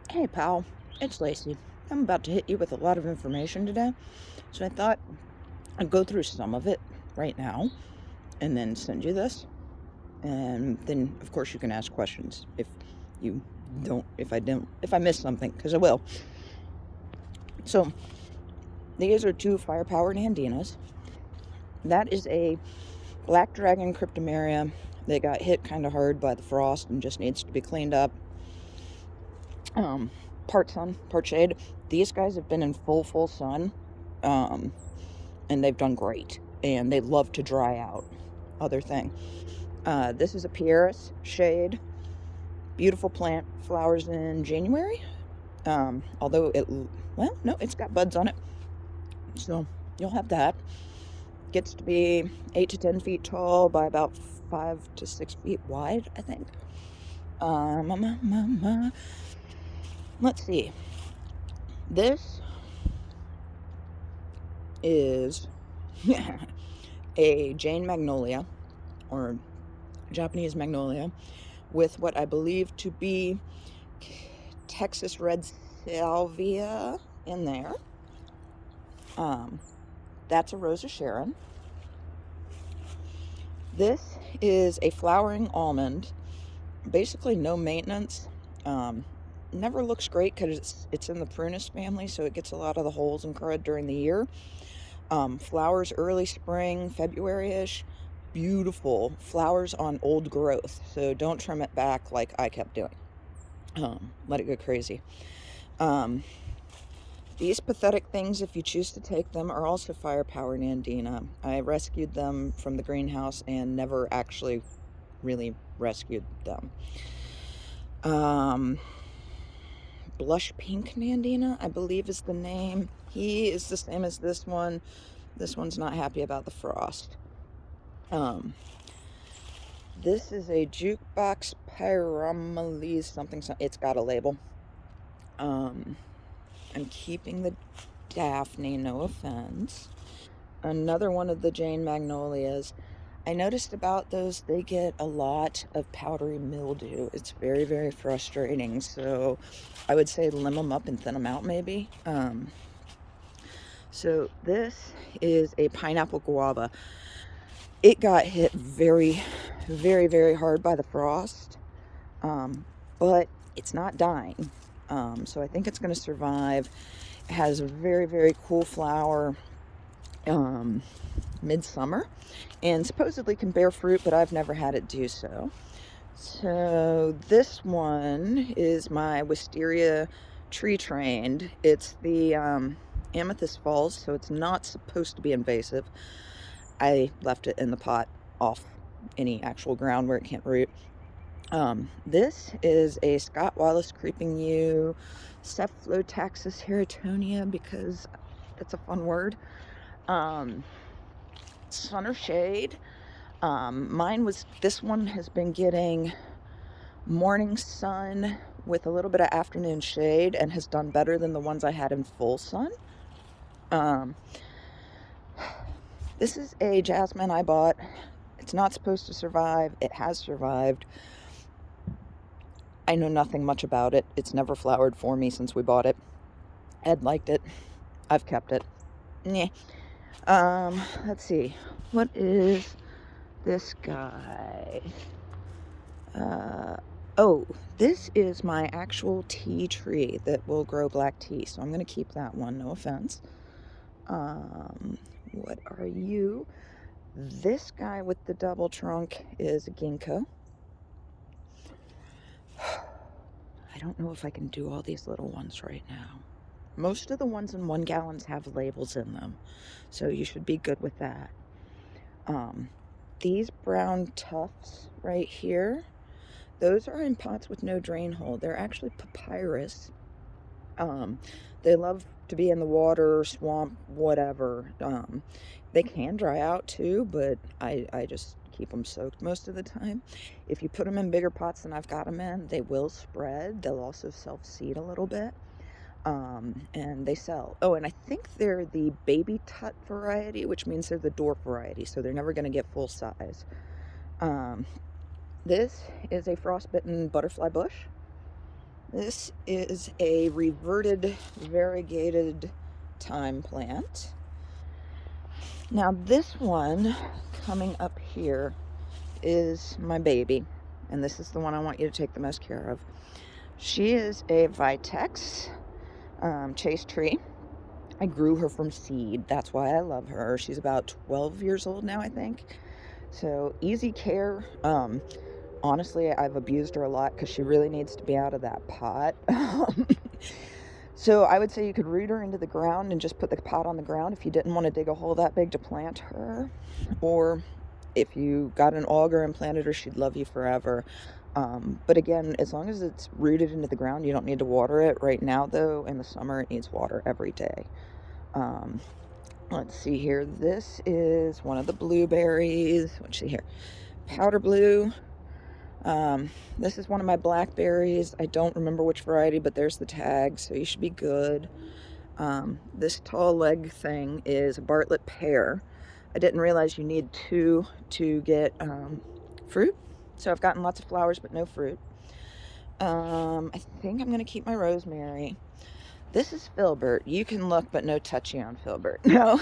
Hey, pal, it's Lacey. I'm about to hit you with a lot of information today, so I thought I'd go through some of it right now and then send you this. And then, of course, you can ask questions you if I miss something, because I will. So, these are two fire-powered Andinas. That is a black dragon cryptomeria that got hit kind of hard by the frost and just needs to be cleaned up. Part sun, part shade. These guys have been in full sun, and they've done great. And they love to dry out. Other thing. This is a Pieris shade. Beautiful plant. Flowers in January. Although it's got buds on it. So you'll have that. Gets to be 8 to 10 feet tall by about 5 to 6 feet wide, I think. Let's see. This is a Jane Magnolia, or Japanese Magnolia, with what I believe to be Texas Red Salvia in there. That's a Rose of Sharon. This is a flowering almond. Basically no maintenance. Never looks great because it's in the prunus family, so it gets a lot of the holes and crud during the year. Flowers early spring, February-ish. Beautiful flowers on old growth, so don't trim it back like I kept doing. Let it go crazy. These pathetic things, if you choose to take them, are also fire-powered Andina. I rescued them from the greenhouse and never actually really rescued them. Blush Pink Nandina, I believe is the name. He is the same as this one. This one's not happy about the frost. This is a Jukebox Pyramales something. It's got a label. I'm keeping the Daphne, no offense. Another one of the Jane Magnolias. I noticed about those, they get a lot of powdery mildew. It's very, very frustrating. So I would say limb them up and thin them out maybe. So this is a pineapple guava. It got hit very, very, very hard by the frost. But it's not dying. So I think it's going to survive. It has a very, very cool flower midsummer, and supposedly can bear fruit, but I've never had it do so. So this one is my wisteria tree trained. It's the Amethyst Falls, so it's not supposed to be invasive. I left it in the pot off any actual ground where it can't root. This is a Scott Wallace Creeping Yew Cephalotaxis Heritonia, because that's a fun word. Sun or shade. This one has been getting morning sun with a little bit of afternoon shade and has done better than the ones I had in full sun. This is a jasmine I bought. It's not supposed to survive. It has survived. I know nothing much about it. It's never flowered for me since we bought it. Ed liked it. I've kept it. Let's see. What is this guy? This is my actual tea tree that will grow black tea. So I'm going to keep that one, no offense. What are you? This guy with the double trunk is a ginkgo. I don't know if I can do all these little ones right now. Most of the ones in 1 gallons have labels in them, so you should be good with that. These brown tufts right here, those are in pots with no drain hole. They're actually papyrus. They love to be in the water, swamp, whatever. They can dry out too, but I just keep them soaked most of the time. If you put them in bigger pots than I've got them in, they will spread. They'll also self-seed a little bit. And they sell. Oh, and I think they're the baby tut variety, which means they're the dwarf variety, so they're never going to get full size. This is a frostbitten butterfly bush. This is a reverted variegated thyme plant. Now this one coming up here is my baby, and this is the one I want you to take the most care of. She is a Vitex chase tree. I grew her from seed. That's why I love her. She's about 12 years old now, I think. So easy care. Honestly, I've abused her a lot because she really needs to be out of that pot. So I would say you could root her into the ground and just put the pot on the ground if you didn't want to dig a hole that big to plant her. Or if you got an auger and planted her, she'd love you forever. But again, as long as it's rooted into the ground, you don't need to water it. Right now, though, in the summer, it needs water every day. Let's see here. This is one of the blueberries. Let's see here. Powder blue. This is one of my blackberries. I don't remember which variety, but there's the tag, so you should be good. This tall leg thing is a Bartlett pear. I didn't realize you need two to get fruit. So I've gotten lots of flowers, but no fruit. I think I'm going to keep my rosemary. This is Filbert. You can look, but no touchy on Filbert. No,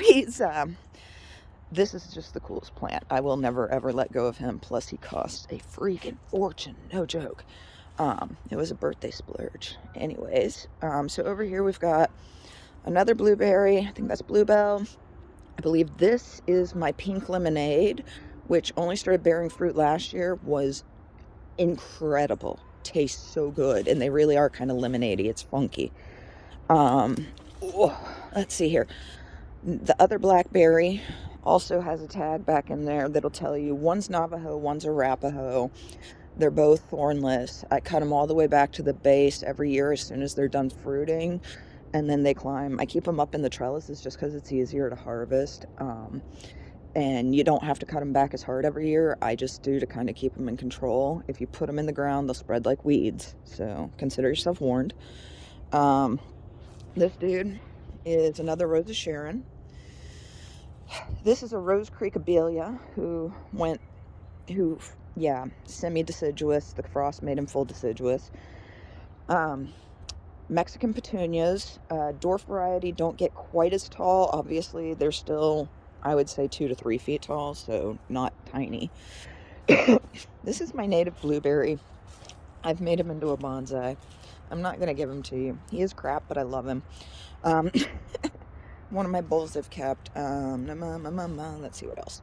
this is just the coolest plant. I will never, ever let go of him. Plus, he costs a freaking fortune. No joke. It was a birthday splurge. Anyways, so over here we've got another blueberry. I think that's Bluebell. I believe this is my pink lemonade, which only started bearing fruit last year. Was incredible. Tastes so good. And they really are kind of lemonade-y. It's funky. Let's see here. The other blackberry also has a tag back in there that'll tell you one's Navajo, one's Arapaho. They're both thornless. I cut them all the way back to the base every year as soon as they're done fruiting, and then they climb. I keep them up in the trellises just because it's easier to harvest, and you don't have to cut them back as hard every year. I just do to kind of keep them in control. If you put them in the ground, they'll spread like weeds, so consider yourself warned. This dude is another Rose of Sharon. This is a Rose Creek Abelia semi-deciduous. The frost made him full deciduous. Mexican petunias, dwarf variety, don't get quite as tall. Obviously, they're still, I would say, 2 to 3 feet tall, so not tiny. This is my native blueberry. I've made him into a bonsai. I'm not going to give him to you. He is crap, but I love him. One of my bowls I've kept. Let's see what else.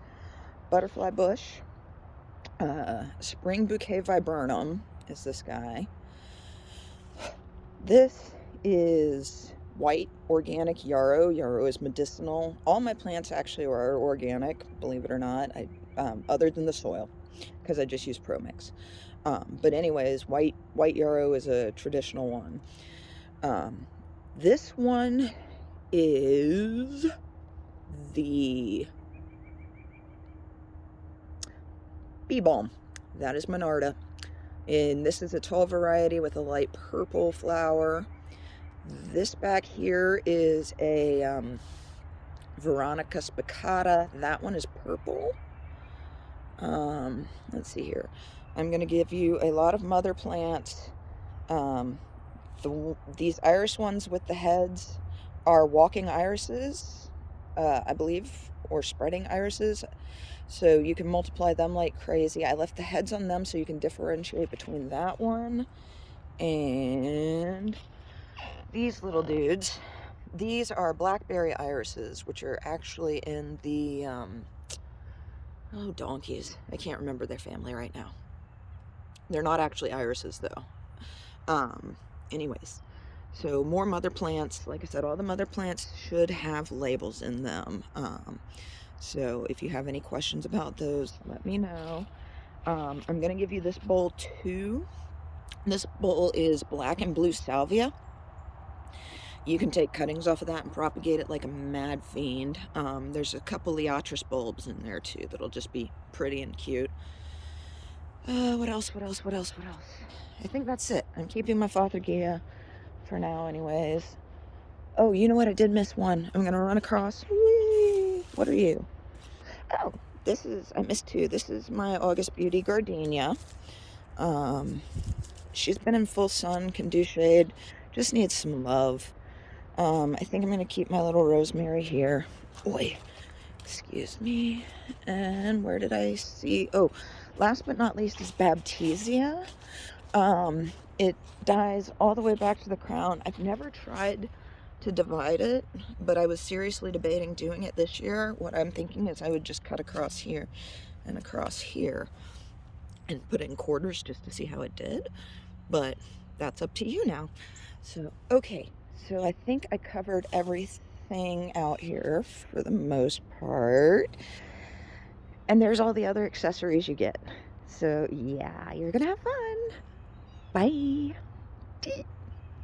Butterfly bush. Spring bouquet viburnum is this guy. This is white organic yarrow. Yarrow is medicinal. All my plants actually are organic, believe it or not. Other than the soil, because I just use ProMix. But anyways, white yarrow is a traditional one. This one is the bee balm. That is Monarda. And this is a tall variety with a light purple flower. This back here is a Veronica spicata. That one is purple. Let's see here. I'm going to give you a lot of mother plants. These iris ones with the heads are walking irises, I believe, or spreading irises. So you can multiply them like crazy. I left the heads on them so you can differentiate between that one and these little dudes. These are blackberry irises, which are actually in the, donkeys. I can't remember their family right now. They're not actually irises, though. Anyways, so more mother plants. Like I said, all the mother plants should have labels in them. So if you have any questions about those, let me know. I'm going to give you this bowl too. This bowl is black and blue salvia. You can take cuttings off of that and propagate it like a mad fiend. There's a couple Leotris bulbs in there too that'll just be pretty and cute. What else? I think that's it. I'm keeping my Fothergia for now anyways. Oh, you know what? I did miss one. I'm going to run across. Whee! What are you? Oh, I missed two. This is my August Beauty gardenia. she's been in full sun, can do shade, just needs some love. I think I'm going to keep my little rosemary here. Oi, excuse me. And where did I see? Oh, last but not least is Baptisia. It dies all the way back to the crown. I've never tried to divide it, but I was seriously debating doing it this year. What I'm thinking is I would just cut across here and across here and put it in quarters just to see how it did. But that's up to you now. So, okay. So I think I covered everything out here for the most part. And there's all the other accessories you get. So, yeah, you're going to have fun. Bye.